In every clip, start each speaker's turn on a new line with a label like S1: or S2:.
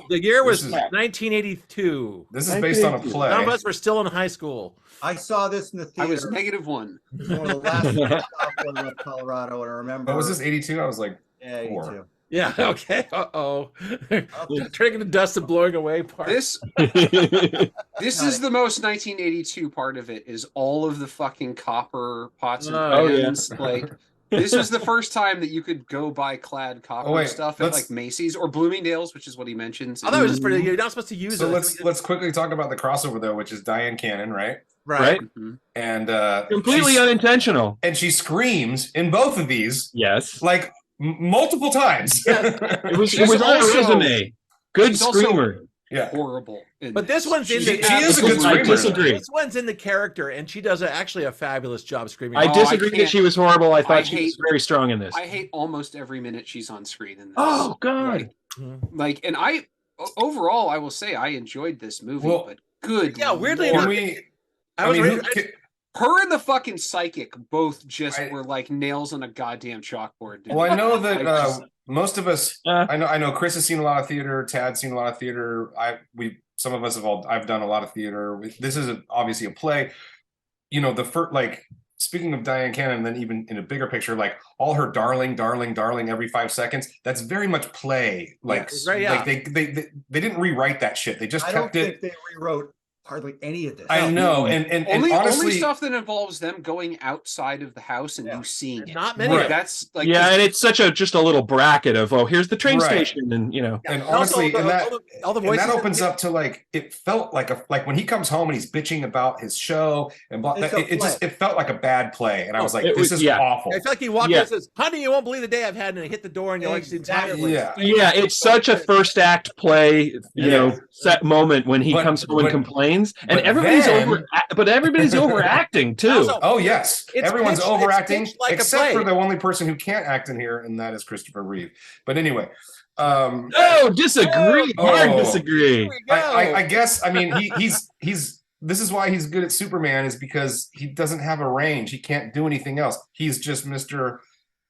S1: The year was
S2: This is-
S1: 1982.
S2: This is based on a play.
S1: Some of us were still in high school.
S3: I saw this in the
S4: I
S3: theater.
S4: was -1.
S3: One of the last times I left Colorado, and I remember.
S2: Oh, was this 82? I was like,
S3: Yeah,
S2: 4.
S3: 82.
S1: Yeah. Okay. Turning into dust and blowing away part.
S4: This is the most 1982 part of it. Is all of the fucking copper pots and pans. Like this is the first time that you could go buy clad copper stuff at like Macy's or Bloomingdale's, which is what he mentions.
S1: I thought it was just for you're not supposed to use
S2: so
S1: it.
S2: let's quickly talk about the crossover though, which is Diane Cannon, right?
S1: Right.
S2: And
S5: completely unintentional.
S2: And she screams in both of these.
S5: Yes.
S2: Like multiple times.
S5: It was on her resume. Good screamer.
S2: Yeah.
S4: Horrible.
S1: But this one's in the.
S2: She is a good screamer.
S5: I disagree.
S1: This one's in the character, and she does actually a fabulous job screaming.
S5: I disagree that she was horrible. I thought she was very strong in this.
S4: I hate almost every minute she's on screen in this.
S5: Oh God!
S4: And I overall, I will say I enjoyed this movie, but good.
S1: Yeah, weirdly
S4: Lord.
S1: enough,
S4: her and the fucking psychic both just were like nails on a goddamn chalkboard. Dude.
S2: Well, I know that most of us. I know Chris has seen a lot of theater. Tad's seen a lot of theater. Some of us have all. I've done a lot of theater. This is obviously a play. You know, the first speaking of Diane Cannon, then even in a bigger picture, like all her darling every 5 seconds. That's very much play. Like, like they didn't rewrite that shit. They just kept it.
S3: I don't think they rewrote hardly any of this.
S2: I know, and honestly,
S4: only stuff that involves them going outside of the house and you seeing it.
S1: Not many.
S2: Right.
S4: That's like
S5: and it's such just a little bracket of here's the train station, and
S2: and honestly,
S1: all the voices
S2: that opens up to like it felt like when he comes home and he's bitching about his show and blah, it felt like a bad play, and I was like, this is awful.
S1: I feel like he walked in and says, "Honey, you won't believe the day I've had," and I hit the door and you're like,
S5: it's such a first act play, set moment when he comes home and complains, and everybody's everybody's overacting too.
S1: Also,
S2: oh yes, everyone's overacting
S1: like
S2: except for the only person who can't act in here, and that is Christopher Reeve. But anyway,
S5: disagree. Hard disagree.
S2: I guess. I mean, he's. This is why he's good at Superman, is because he doesn't have a range. He can't do anything else. He's just Mr.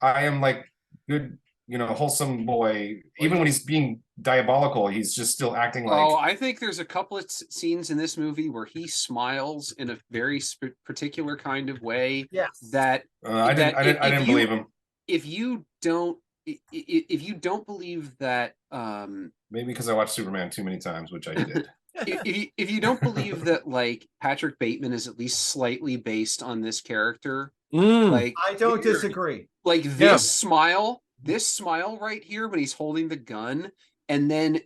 S2: I am like good, wholesome boy. Even when he's being diabolical, he's just still acting like.
S4: Oh, I think there's a couple of scenes in this movie where he smiles in a very particular kind of way.
S3: Yes.
S4: That
S2: I didn't believe him.
S4: If you don't believe that,
S2: maybe because I watched Superman too many times, which I did.
S4: if you don't believe that, like, Patrick Bateman is at least slightly based on this character, like
S3: I don't disagree.
S4: Like this smile right here when he's holding the gun, and then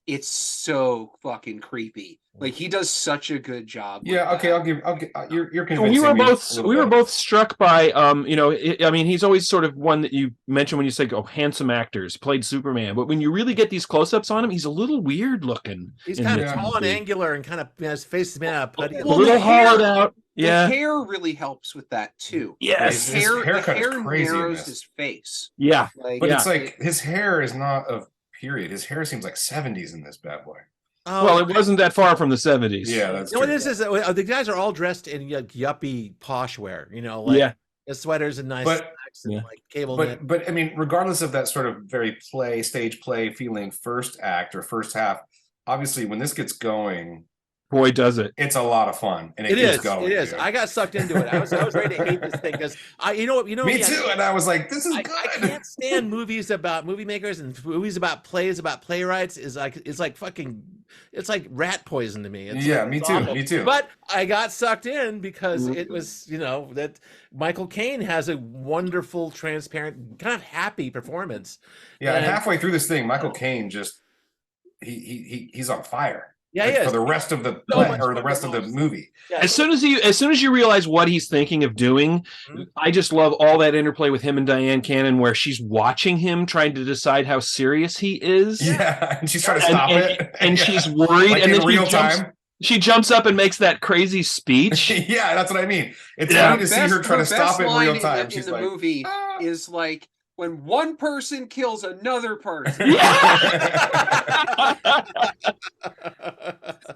S4: it's so fucking creepy. Like he does such a good job.
S2: Yeah, okay, I'll give you're convincing
S5: we were both struck by I mean, he's always sort of one that you mention when you say handsome actors played Superman, but when you really get these close-ups on him, he's a little weird looking.
S1: He's kind of tall and angular and kind of his face is made out of putty.
S5: A little hollowed out.
S4: The hair really helps with that too.
S5: Yes,
S4: his hair narrows his face.
S5: Yeah,
S2: but it's like his hair is not of period. His hair seems like 70s in this bad boy.
S5: Oh, well, it wasn't that far from the 70s.
S2: Yeah, that's
S1: true. What this is, the guys are all dressed in yuppie posh wear, like sweaters and nice slacks and like cable knit.
S2: But I mean, regardless of that sort of very stage play feeling first act or first half, obviously when this gets going,
S5: boy, does it!
S2: It's a lot of fun, and
S1: it
S2: is
S1: going. It is. Dude. I got sucked into it. I was ready to hate this thing because
S2: me too. And I was like, this is good.
S1: I can't stand movies about movie makers and movies about plays about playwrights. It's like rat poison to me.
S2: Me too.
S1: But I got sucked in because it was that Michael Caine has a wonderful, transparent, kind of happy performance.
S2: Yeah, and halfway through this thing, Michael Caine just he's on fire.
S1: Yeah,
S2: for the rest of the play, or the rest of the movie.
S5: Yeah. As soon as you realize what he's thinking of doing, I just love all that interplay with him and Diane Cannon, where she's watching him trying to decide how serious he is.
S2: Yeah, and she's trying to stop it,
S5: and she's worried,
S2: like
S5: and then
S2: in real time.
S5: She jumps up and makes that crazy speech.
S2: Yeah, that's what I mean. It's funny to see her trying to stop it in real time.
S4: She's like, movie is like, when one person kills another person.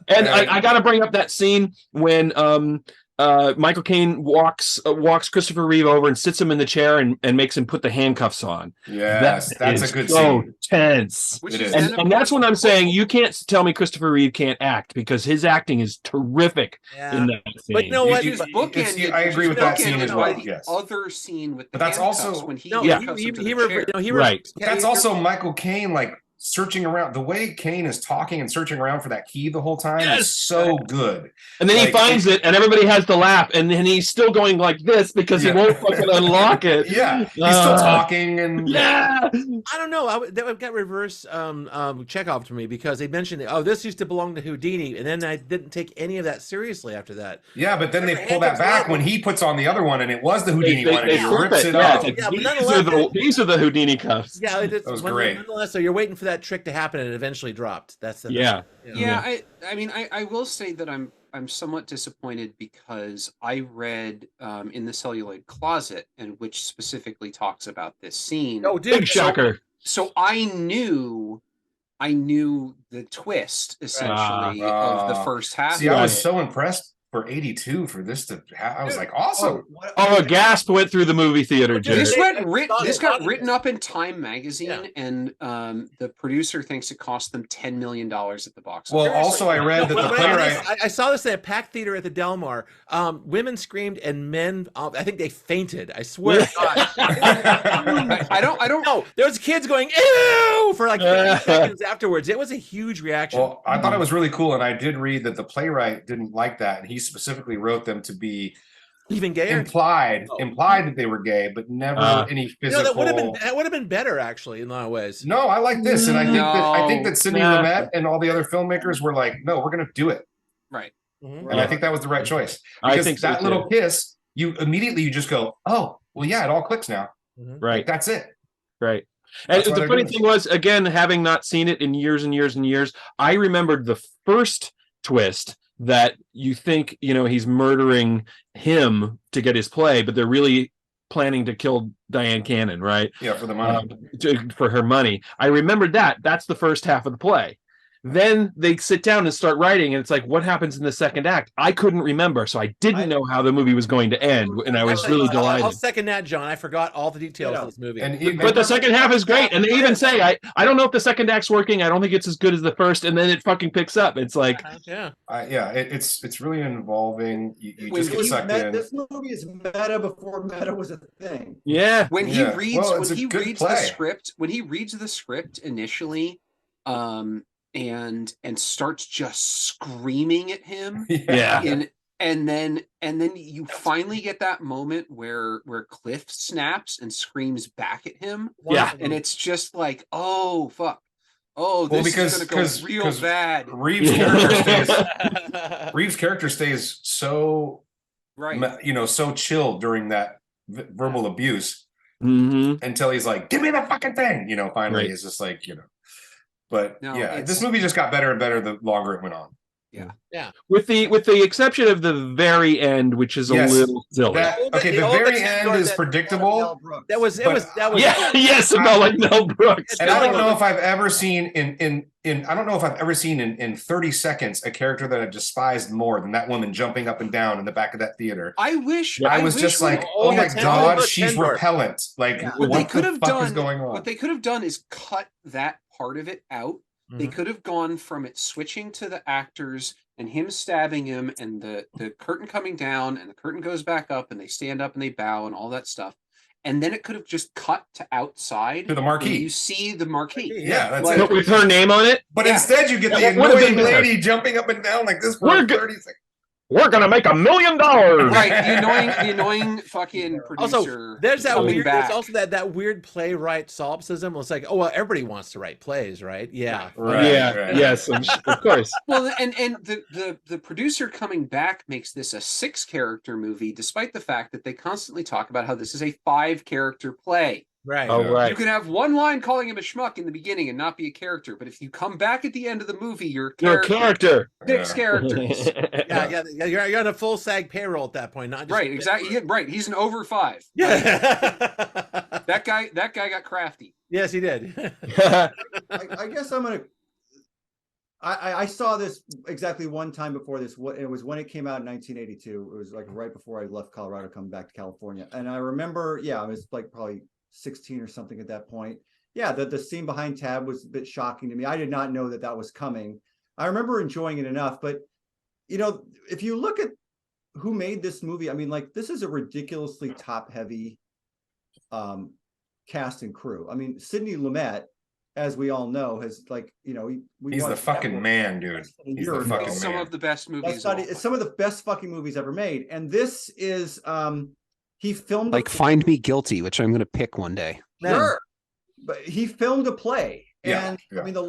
S5: And I got to bring up that scene when Michael Caine walks Christopher Reeve over and sits him in the chair and makes him put the handcuffs on.
S2: Yes, that's a good
S5: so
S2: scene.
S5: Tense.
S4: Which
S2: It
S4: is
S2: is.
S4: then,
S5: And that's when I'm saying you can't tell me Christopher Reeve can't act, because his acting is terrific in that scene.
S1: But you know what?
S2: You-
S4: Which is bookended.
S2: I agree with that scene as
S4: bookended
S2: well.
S4: by the
S2: Yes.
S4: other scene with the
S2: But that's
S4: handcuffs
S2: also-
S4: when he
S1: No,
S4: handcuffs him to the chair.
S5: Right.
S2: But that's also Michael Caine, like searching around. The way Caine is talking and searching around for that key the whole time
S5: Yes.
S2: is so good.
S5: And then he
S2: Like,
S5: finds it, and everybody has to laugh, and then he's still going like this because he
S2: Yeah.
S5: won't fucking unlock it.
S2: Yeah, he's still talking, and
S5: Yeah.
S1: I don't know. That got reverse Chekhov to me, because they mentioned, oh, this used to belong to Houdini, and then I didn't take any of that seriously after that.
S2: yeah, but then they
S1: Remember
S2: pull that
S1: handcuffs
S2: back
S1: on?
S2: when he puts on the other one, and it was the Houdini one, and
S5: They
S2: he
S5: flip
S2: rips it
S5: Yeah,
S2: off.
S5: it's like,
S1: Yeah, but
S5: these,
S1: nonetheless-
S5: these are the Houdini cuffs.
S1: Yeah,
S2: That was great.
S1: Nonetheless, so you're waiting for that trick to happen, and it eventually dropped. That's the
S5: Yeah.
S4: Yeah, I mean, I will say that I'm somewhat disappointed, because I read in the Celluloid Closet, and which specifically talks about this scene.
S1: Oh, dude,
S5: Big shocker.
S4: So I knew the twist essentially of the first half.
S2: See, I was
S4: of it.
S2: so impressed for 82 for this to I was like, awesome.
S5: Oh, a gasp went through the movie theater,
S1: Well,
S5: Jim.
S4: This
S1: They-
S4: got
S1: they-
S4: written up in Time magazine,
S1: Yeah.
S4: and the producer thinks it cost them $10 million at the box
S2: Well,
S4: office.
S2: also I read that the playwright.
S1: I saw this at a packed theater at the Del Mar. Women screamed and men, I think they fainted. I swear to God.
S4: I don't
S1: No, there was kids going ew for like 50 seconds afterwards. It was a huge reaction.
S2: Well, I thought it was really cool, and I did read that the playwright didn't like that, and he specifically wrote them to be
S1: Even gayer.
S2: implied that they were gay, but never any
S1: You
S2: physical.
S1: know, that would have been better actually in a lot of ways.
S2: No, I like this, and I think
S4: No.
S2: that Sidney
S5: Nah.
S2: Lumet and all the other filmmakers were like, no, we're going to do it,
S4: right.
S1: Mhm.
S2: and I think that was the right choice,
S5: I
S2: because
S5: think so,
S2: that
S5: too.
S2: little kiss, you immediately just go, oh, well, yeah, it all clicks now.
S5: Right,
S2: That's it.
S5: right. And
S2: That's why
S5: the
S2: they're
S5: funny
S2: doing
S5: thing was, again, having not seen it in years and years and years, I remembered the first twist that you think, he's murdering him to get his play, but they're really planning to kill Diane Cannon, right?
S2: Yeah, for the money.
S5: For her money. I remembered that. That's the first half of the play. Then they sit down and start writing, and it's like, what happens in the second act? I couldn't remember, so I didn't know how the movie was going to end, and I was really delighted.
S1: I'll second that, John. I forgot all the details of this movie.
S5: But the second half is great, and they even say, I don't know if the second act's working. I don't think it's as good as the first, and then it fucking picks up. It's like,
S2: It's really involving. You
S4: When
S2: just get sucked in.
S3: This movie is meta before meta was a thing.
S5: yeah,
S4: When he
S2: Yeah.
S4: reads
S2: Well, it's
S4: when
S2: a
S4: he
S2: good
S4: reads
S2: play.
S4: the script initially, and starts just screaming at him.
S5: yeah.
S4: And then you finally get that moment where Cliff snaps and screams back at him.
S5: Yeah.
S4: And it's just like, oh fuck. Oh,
S2: Well,
S4: this is gonna go real bad.
S2: Reeves' character stays so
S4: Right.
S2: so chill during that verbal abuse
S5: hmm
S2: until he's like, "Give me the fucking thing," Finally,
S5: Right.
S2: it's just like But
S4: No,
S2: yeah,
S4: it's-
S2: this movie just got better and better the longer it went on.
S5: With the exception of the very end, which is a
S2: Yes.
S5: little silly.
S2: The very end is predictable.
S1: That was
S5: Yeah, yes, about like Mel Brooks.
S2: And I don't know if I've ever seen in 30 seconds a character that I despised more than that woman jumping up and down in the back of that theater.
S4: I wish
S2: I was
S4: wish
S2: just
S4: when-
S2: like, oh my god,
S1: look,
S2: she's
S1: Tenor.
S2: repellent. Like,
S4: What they
S2: what
S4: could
S2: the
S4: have
S2: fuck
S4: done
S2: is going on?
S4: What they could have done is cut that part of it out. They could have gone from it switching to the actors and him stabbing him and the curtain coming down and the curtain goes back up and they stand up and they bow and all that stuff. And then it could have just cut to outside
S2: To the
S4: where
S2: marquee.
S4: you see the marquee.
S2: Yeah, that's
S4: Like-
S2: it.
S5: With her name on it.
S2: But
S4: Yeah.
S2: instead, you get the
S5: That would've been
S2: annoying
S5: better.
S2: lady jumping up and down like this for
S5: We're go-
S2: 30 seconds.
S5: We're gonna make $1 million.
S4: Right, the annoying fucking producer.
S1: Also, there's that
S4: coming
S1: weird.
S4: back.
S1: There's also that weird playwright solipsism. It's like, oh well, everybody wants to write plays, right? Yeah.
S2: Right,
S5: yeah.
S2: right.
S5: Yes. Of course.
S4: Well, and the producer coming back makes this a 6-character movie, despite the fact that they constantly talk about how this is a 5-character play.
S1: Right.
S5: Oh,
S2: Yeah.
S5: right.
S4: You can have one line calling him a schmuck in the beginning and not be a character, but if you come back at the end of the movie, you're
S5: You're a character.
S4: 6
S2: Yeah.
S4: characters.
S1: Yeah. You're on a full SAG payroll at that point, not just
S4: Right, exactly. Yeah, right. He's an over 5.
S1: Yeah.
S4: That guy got crafty.
S1: Yes, he did.
S3: I guess I'm gonna. I saw this exactly one time before this. It was when it came out in 1982. It was like right before I left Colorado, coming back to California. And I remember, I was like probably 16 or something at that point. Yeah, the scene behind Tab was a bit shocking to me. I did not know that was coming. I remember enjoying it enough, but if you look at who made this movie, I mean, like, this is a ridiculously top-heavy cast and crew. I mean, Sidney Lumet, as we all know, has
S2: he's the fucking man, dude. He's the fucking man.
S4: Some of the best movies.
S3: It's some of the best fucking movies ever made. And this is he filmed
S6: like Find Me Guilty, which I'm gonna pick one day.
S3: Sure. But he filmed a play. And
S2: yeah.
S3: I mean the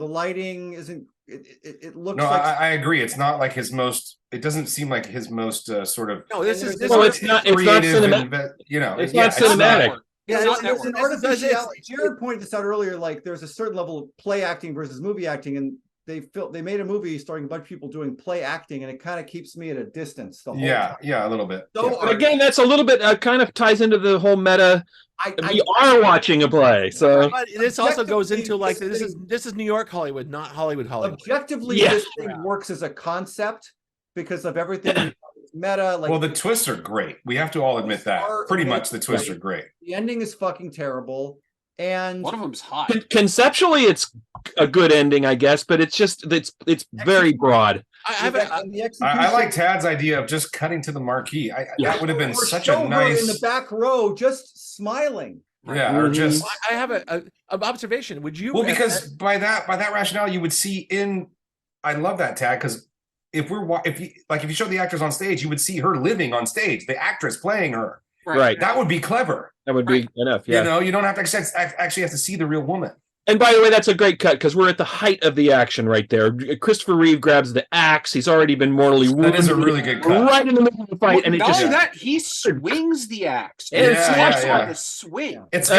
S3: lighting isn't it looks
S2: no,
S3: like
S2: I agree. It's not like his most. It doesn't seem like his most sort of.
S1: No, this is.
S5: Well, it's not cinematic.
S2: It's
S5: not cinematic.
S3: It's an artificiality. Jared pointed this out earlier. Like, there's a certain level of play acting versus movie acting, and they made a movie starring a bunch of people doing play acting, and it kind of keeps me at a distance the whole time.
S2: Yeah, a little bit.
S3: So
S5: but again, that's a little bit kind of ties into the whole meta. We are watching a play, so
S1: but this also goes into like this is New York Hollywood, not Hollywood.
S3: Objectively, this thing works as a concept because of everything meta. Like,
S2: well, the twists are great. We have to all admit that. Pretty much, the twists are great.
S3: The ending is fucking terrible, and
S4: one of them's hot.
S5: Conceptually, it's a good ending, I guess, but it's very broad.
S2: I like Tad's idea of just cutting to the marquee. That would have been such a nice
S3: in the back row, just smiling.
S2: Yeah, or just.
S1: I have an observation. Would you?
S2: Well, because by that rationale, you would see in. I love that, Tad, because if you showed the actors on stage, you would see her living on stage, the actress playing her.
S5: Right.
S2: That would be clever.
S5: That would be enough. Yeah.
S2: You don't have to actually have to see the real woman.
S5: And by the way, that's a great cut because we're at the height of the action right there. Christopher Reeve grabs the axe. He's already been mortally wounded.
S2: That is a really good cut.
S5: Right in the middle of the fight, and it just
S4: that he swings the axe.
S2: And
S4: it's on the swing.
S2: It's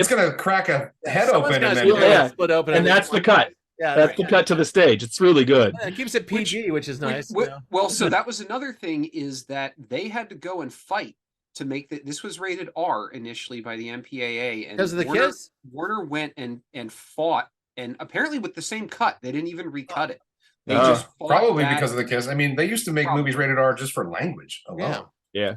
S2: gonna crack a head open and then
S1: split open,
S5: and that's the cut. Yeah, that's the cut to the stage. It's really good.
S1: Yeah, it keeps it PG, which is nice.
S4: Well, so that was another thing is that they had to go and fight to make this was rated R initially by the MPAA, and
S1: because of the kiss,
S4: Warner went and fought, and apparently with the same cut, they didn't even recut it. They just
S2: probably because of the kiss. I mean, they used to make movies rated R just for language alone.
S5: Yeah.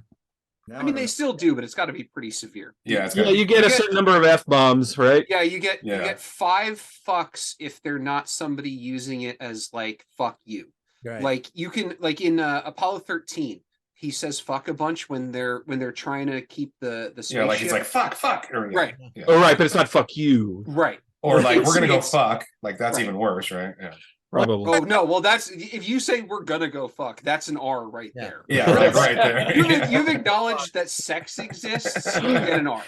S4: I mean, they still do, but it's got to be pretty severe.
S2: Yeah,
S5: you get a certain number of F-bombs, right?
S4: Yeah, you get 5 fucks if they're not somebody using it as like fuck you.
S1: Right.
S4: Like you can in Apollo 13. He says "fuck" a bunch when they're trying to keep the spaceship.
S2: Yeah, like he's like fuck,
S4: right?
S2: Yeah.
S5: Oh, right, but it's not "fuck you,"
S4: right?
S2: Or like we're gonna go fuck. Like that's even worse, right? Yeah,
S5: probably.
S4: Oh no, well that's if you say we're gonna go fuck, that's an R right there.
S2: Yeah, right there.
S4: You've acknowledged that sex exists. You get an R.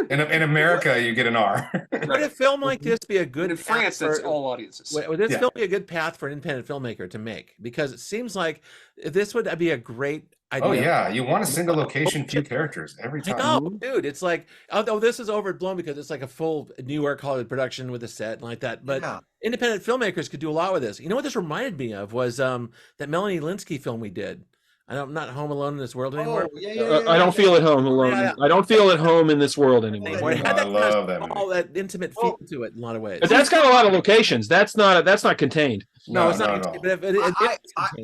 S2: In America, you get an R.
S1: Would a film like this be a good?
S4: In France, that's all audiences.
S1: Would this film be a good path for an independent filmmaker to make? Because it seems like this would be a great idea.
S2: Oh yeah, you want a single location, few characters every time.
S1: I know, dude. It's like, although this is overblown because it's like a full New York Hollywood production with a set and like that. But independent filmmakers could do a lot with this. You know what this reminded me of was that Melanie Linsky film we did. I'm not home alone in this world anymore.
S5: I don't feel at home alone. I don't feel at home in this world anymore.
S1: It had all that intimate feel to it in a lot of ways.
S5: But that's got a lot of locations. That's not contained.
S1: No, it's not. But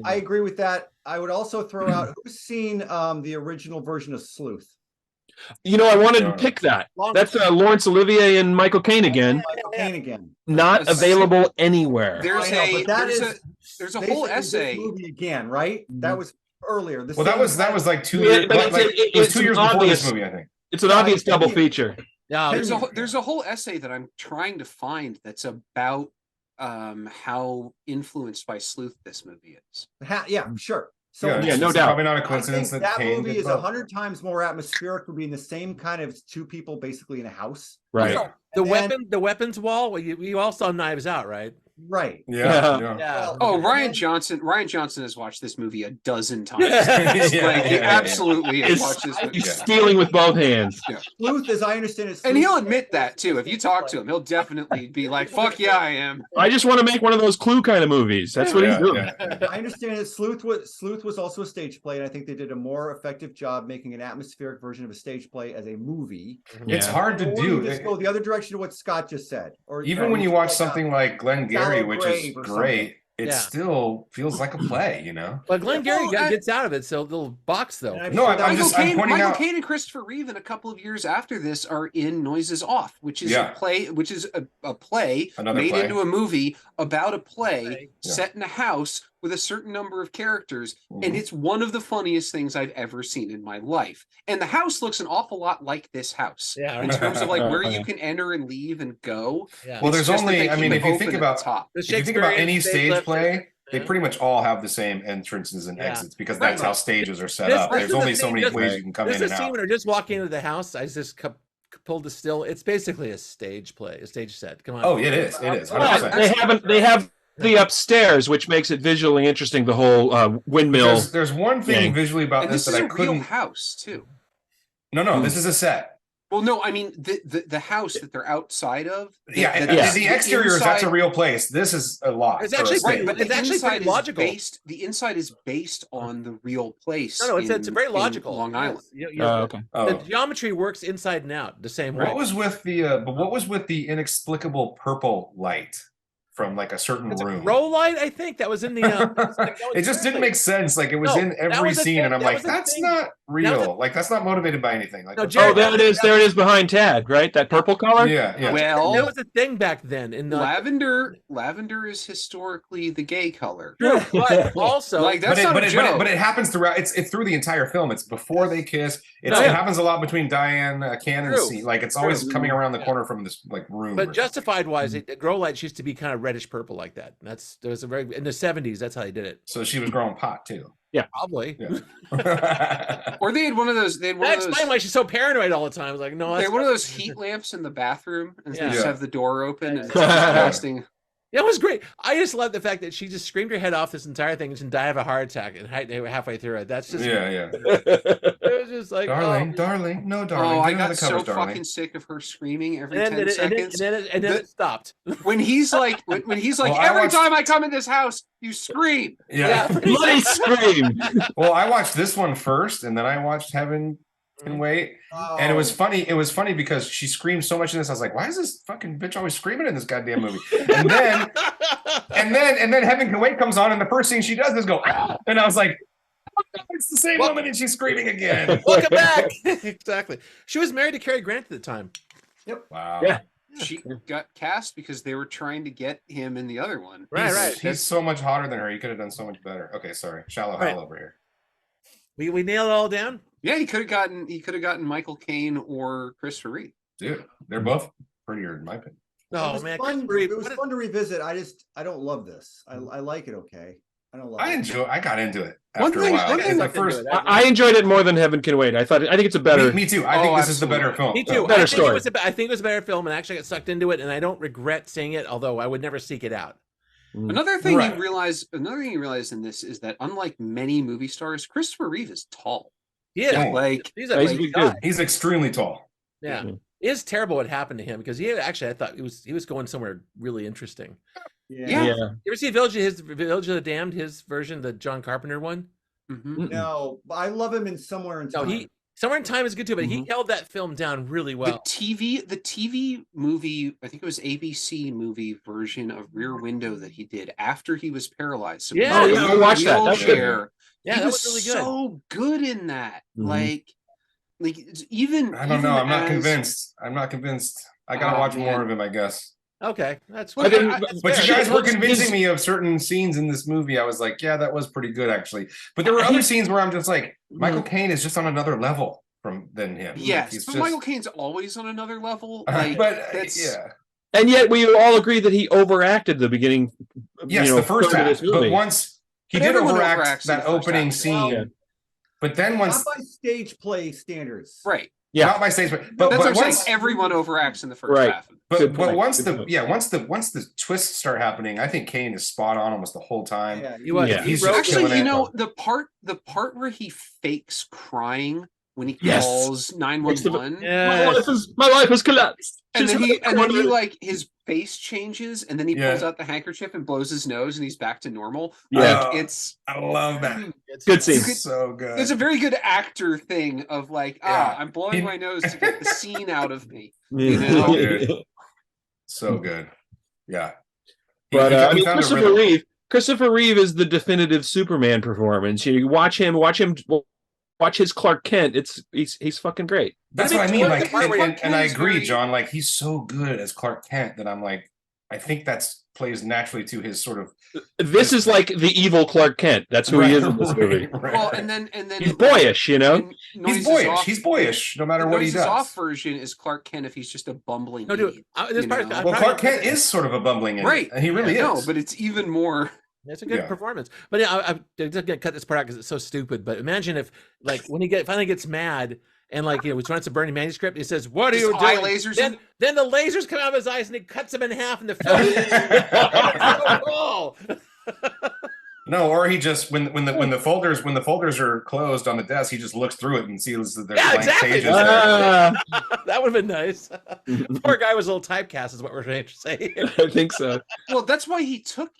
S3: I agree with that. I would also throw out who's seen the original version of Sleuth.
S5: You know, I wanted to pick that. That's Laurence Olivier and Michael Caine again. Not available anywhere.
S4: There's a whole essay.
S3: Movie again, right? That was earlier.
S2: That was like 2 years. It was 2 years before this movie, I think.
S5: It's an obvious double feature.
S1: Yeah,
S4: there's a whole essay that I'm trying to find that's about how influenced by Sleuth this movie is.
S3: Yeah, sure. So
S5: no doubt.
S2: Probably not a coincidence
S3: that movie is 100 times more atmospheric for being the same kind of 2 people basically in a house.
S5: Right.
S1: The weapons wall. You all saw Knives Out, right?
S3: Right.
S2: Yeah.
S4: Oh, Ryan Johnson has watched this movie a dozen times. He absolutely has watched this movie.
S5: He's stealing with both hands.
S3: Sleuth, as I understand it,
S4: and he'll admit that too. If you talk to him, he'll definitely be like, "Fuck yeah, I am."
S5: I just want to make one of those Clue kind of movies. That's what he's doing.
S3: I understand that Sleuth was also a stage play, and I think they did a more effective job making an atmospheric version of a stage play as a movie.
S2: It's hard to do.
S3: Just go the other direction of what Scott just said. Or
S2: even when you watch something like Glengarry, which is great, it still feels like a play, you know.
S1: But Glengarry gets out of it, so little box though.
S2: No, I'm pointing out.
S4: Michael Caine and Christopher Reeve, in a couple of years after this, are in Noises Off, which is a play, made into a movie about a play set in a house with a certain number of characters, and it's one of the funniest things I've ever seen in my life. And the house looks an awful lot like this house, in terms of like where you can enter and leave and go.
S2: Well, there's only, I mean, if you think about any stage play, they pretty much all have the same entrances and exits because that's how stages are set up. There's only so many ways you can come in and out.
S1: Or just walking into the house, I just pulled the still. It's basically a stage play, a stage set. Come on.
S2: Oh, it is. It is. 100%.
S5: They have the upstairs, which makes it visually interesting. The whole windmill.
S2: There's one thing visually about this that I couldn't.
S4: This is a real house too.
S2: No, this is a set.
S4: Well, no, I mean the house that they're outside of.
S2: The exteriors, that's a real place. This is a lot.
S1: It's actually but it's actually pretty logical.
S4: The inside is based on the real place.
S1: No, it's very logical.
S4: Long Island.
S1: The geometry works inside and out the same way.
S2: What was with the inexplicable purple light from like a certain room?
S1: Grow light, I think that was in the.
S2: It just didn't make sense. Like it was in every scene, and I'm like, that's not real. Like that's not motivated by anything. Like,
S5: there it is. There it is behind Tad, right? That purple color.
S2: Yeah.
S1: Well, there was a thing back then. In the
S4: lavender is historically the gay color.
S1: True, but also
S4: like that's not a joke.
S2: But it happens throughout. It's through the entire film. It's before they kiss. It happens a lot between Diane Cannon's scene. Like it's always coming around the corner from this like room.
S1: But justified wise, grow lights used to be kind of reddish purple like that. There was a very in the 70s. That's how they did it.
S2: So she was growing pot too.
S5: Yeah,
S1: probably.
S2: Yeah.
S4: Or they had one of those. That
S1: explains why she's so paranoid all the time. I was like, no,
S4: they had one of those heat lamps in the bathroom, and they just have the door open and casting.
S1: It was great. I just love the fact that she just screamed her head off this entire thing and she died of a heart attack and halfway through it. That's just
S2: It
S1: was just like
S2: darling.
S4: Oh, I got so fucking sick of her screaming every 10 seconds.
S1: And then it stopped.
S4: When he's like, every time I come in this house, you scream.
S2: Yeah.
S5: Bloody scream.
S2: Well, I watched this one first, and then I watched Heaven Can Wait. And it was funny. It was funny because she screamed so much in this. I was like, why is this fucking bitch always screaming in this goddamn movie? And then Heaven Can Wait comes on, and the first thing she does is go, ah! And I was like, it's the same woman, and she's screaming again.
S1: Welcome back. Exactly. She was married to Cary Grant at the time.
S3: Yep.
S2: Wow.
S5: Yeah.
S4: She got cast because they were trying to get him in the other one.
S1: Right.
S2: He's so much hotter than her. He could have done so much better. Okay, sorry. Shallow Hal over here.
S1: We nailed it all down.
S4: Yeah, he could have gotten Michael Caine or Christopher Reeve.
S2: Dude, they're both prettier in my opinion.
S1: Oh
S3: it
S1: man,
S3: was fun to revisit. I don't love this. I like it. Okay, I don't love it.
S2: I got into it after a while.
S5: I enjoyed it more than Heaven Can Wait. I think it's a better.
S2: Me too. I think this is the better film.
S1: Me too.
S5: Better story.
S1: I think it was a better film, and actually got sucked into it, and I don't regret seeing it. Although I would never seek it out.
S4: Another thing you realize in this is that unlike many movie stars, Christopher Reeve is tall.
S1: Yeah,
S2: he's extremely tall.
S1: Yeah. It is terrible what happened to him because I thought he was going somewhere really interesting.
S4: Yeah.
S1: You ever see Village of the Damned, his version, the John Carpenter one?
S4: Mm-hmm.
S3: No, I love him in Somewhere in Time.
S1: No, Somewhere in Time is good too, but he held that film down really well.
S4: The TV movie, I think it was ABC movie version of Rear Window that he did after he was paralyzed. So
S5: I watched that. That was good.
S1: Yeah,
S4: he
S1: was really good.
S4: So good in that. Like it's even.
S2: I don't know. I'm not convinced. I gotta watch more of him, I guess.
S1: Okay, that's.
S2: But you guys were convincing me of certain scenes in this movie. I was like, yeah, that was pretty good actually. But there were other scenes where I'm just like, Michael Caine is just on another level than him.
S4: Yes, but Michael Caine's always on another level.
S2: And
S5: yet we all agree that he overacted the beginning.
S2: Yes, the first half. But once he did overact that opening scene. But then once
S3: not by stage play standards,
S4: right?
S5: Yeah.
S2: Not by stage,
S4: That's
S2: but
S4: what I'm saying.
S2: once
S4: Everyone overacts in the first
S5: Right.
S4: half.
S2: but once the twists start happening, I think Kane is spot on almost the whole time.
S3: Yeah,
S1: He was.
S5: Yeah.
S1: He
S2: He's
S1: wrote,
S2: just
S4: Actually,
S2: killing
S4: you
S2: it.
S4: know, the part where he fakes crying when he
S5: Yes.
S4: calls 911.
S1: yeah.
S5: My life has collapsed.
S4: And then he
S5: She's-
S4: like his face changes, and then he
S2: Yeah.
S4: pulls out the handkerchief and blows his nose, and he's back to normal.
S5: Yeah.
S4: Like, it's
S2: I love that.
S5: Good scene.
S2: It's so good.
S4: it's a very good actor thing of like,
S2: Yeah.
S4: I'm blowing my nose to get the scene out of me.
S2: Oh, dude. So good. Yeah.
S5: But I mean,
S2: found a
S5: Christopher
S2: rhythm.
S5: Reeve. Christopher Reeve is the definitive Superman performance. You watch him. Watch his Clark Kent. He's fucking great.
S2: That's what I mean. Like,
S1: Clark
S2: and I
S4: Kent is
S2: agree,
S4: very-
S2: John. Like, he's so good as Clark Kent that I'm like, I think that's plays naturally to his sort of.
S5: This is like the evil Clark Kent. That's who he is in this movie.
S4: Well, and then
S5: He's boyish, you know.
S4: and
S2: He's
S4: Noises
S2: boyish.
S4: Off-
S2: He's boyish, no matter
S4: the
S2: what he
S4: Noises
S2: does.
S4: Off version is Clark Kent if he's just a bumbling
S1: No, dude.
S4: idiot.
S1: This
S4: you
S1: part,
S4: know?
S2: Well, Clark Kent is sort of a bumbling idiot,
S4: Right.
S2: and he really
S4: No,
S2: is.
S4: but it's even more.
S1: It's a good
S2: Yeah.
S1: performance. But yeah, I'm just gonna cut this part out because it's so stupid. But imagine if, like, when he finally gets mad and, like, he runs a burning manuscript, he says, "What are
S4: Just
S1: you
S4: eye
S1: doing?"
S4: lasers
S1: Then,
S4: him?
S1: then the lasers come out of his eyes and it cuts him in half in the film. It's so cool.
S2: No, or he just when the folders are closed on the desk, he just looks through it and sees that there's
S1: Yeah,
S2: blank
S1: exactly.
S2: pages there.
S1: That would have been nice. Poor guy was a little typecast, is what we're trying to say.
S5: I think so.
S4: Well, that's why he took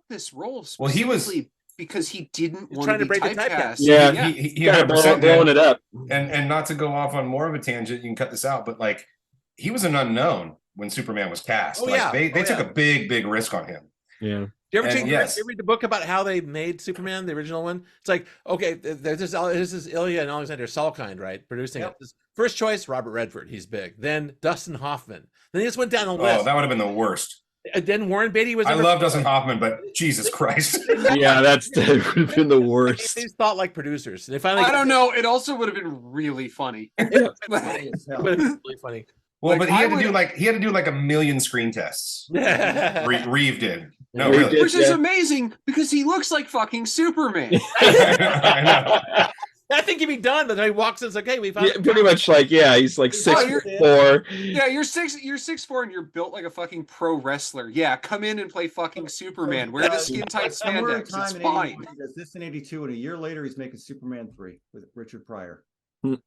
S4: this role.
S2: Well, he was-
S4: specifically because he didn't
S1: He's
S4: want
S1: trying
S4: to
S1: to
S4: be
S1: break the typecast.
S4: typecast.
S5: Yeah.
S2: He
S5: Kind of
S2: 100%
S5: blowing
S2: did.
S5: it up.
S2: And not to go off on more of a tangent, you can cut this out, but like he was an unknown when Superman was cast.
S1: Oh,
S2: Like,
S1: yeah.
S2: they
S1: Oh,
S2: took
S1: yeah.
S2: a big risk on him.
S5: Yeah.
S1: Do you ever,
S2: And yes.
S1: you ever read the book about how they made Superman, the original one? It's like, okay, this is Ilya and Alexander Salkind, right, producing
S3: Yep.
S1: it. First choice, Robert Redford, he's big. Then Dustin Hoffman. Then he just went down the list.
S2: Oh, that would have been the worst.
S1: And then Warren Beatty was.
S2: I
S1: number
S2: love
S1: four.
S2: Dustin Hoffman, but Jesus Christ.
S5: Yeah, that would have been the worst.
S1: These thought like producers. They finally.
S4: I don't know. It also would have been really funny.
S3: Funny as hell.
S1: But it's really funny.
S2: Well,
S4: Like,
S2: but he
S4: I
S2: had to
S4: would-
S2: do like a million screen tests. Reeve did. No,
S5: Reeve
S2: really.
S5: did.
S4: Which is
S5: Yeah.
S4: amazing because he looks like fucking Superman.
S2: I know.
S1: I think he'd be done, but then he walks in. It's like, hey, we found.
S5: Yeah, pretty much like, yeah, he's like
S4: Oh, you're-
S5: 6'4".
S4: Yeah, you're 6'4" and you're built like a fucking pro wrestler. Yeah, come in and play fucking Superman. Wear the skin tight
S3: Summer
S4: spandex.
S3: time
S4: It's
S3: in
S4: fine.
S3: 81, he does this in 82, and a year later he's making Superman 3 with Richard Pryor.
S1: Well,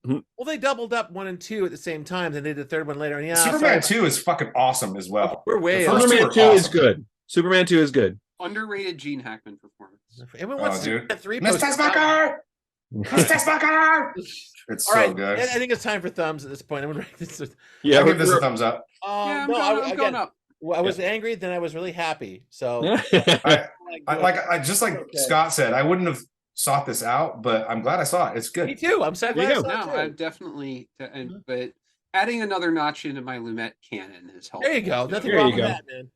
S1: they doubled up 1 and 2 at the same time. Then they did the third one later. And yeah,
S2: Superman 2 is fucking awesome as well.
S1: We're way.
S2: The first
S1: up.
S2: two
S5: Superman
S2: are
S5: 2 is
S2: awesome.
S5: good. Superman 2 is good.
S4: Underrated Gene Hackman performance.
S1: Everyone wants
S2: Oh, dude.
S1: Superman 3
S2: Mr.
S1: poster.
S2: Smoker! Mr. Smoker! It's
S1: All
S2: so
S1: right,
S2: good.
S1: I think it's time for thumbs at this point. I'm gonna rank this.
S5: Yeah,
S2: I'll give this a
S5: we're-
S2: thumbs up.
S4: Yeah, I'm,
S1: no,
S4: going, I'm going up.
S1: I was angry, then I was really happy. So,
S2: I just like
S3: Okay.
S2: Scott said, I wouldn't have sought this out, but I'm glad I saw it. It's
S1: me
S2: good.
S1: too. I'm sad.
S5: There you
S1: glad I
S5: go.
S1: saw it,
S4: No,
S1: too.
S4: I definitely. But adding another notch into my Lumet canon has helped.
S1: There you go. Nothing
S5: There
S1: wrong
S5: you
S1: with
S5: go.
S1: that, man.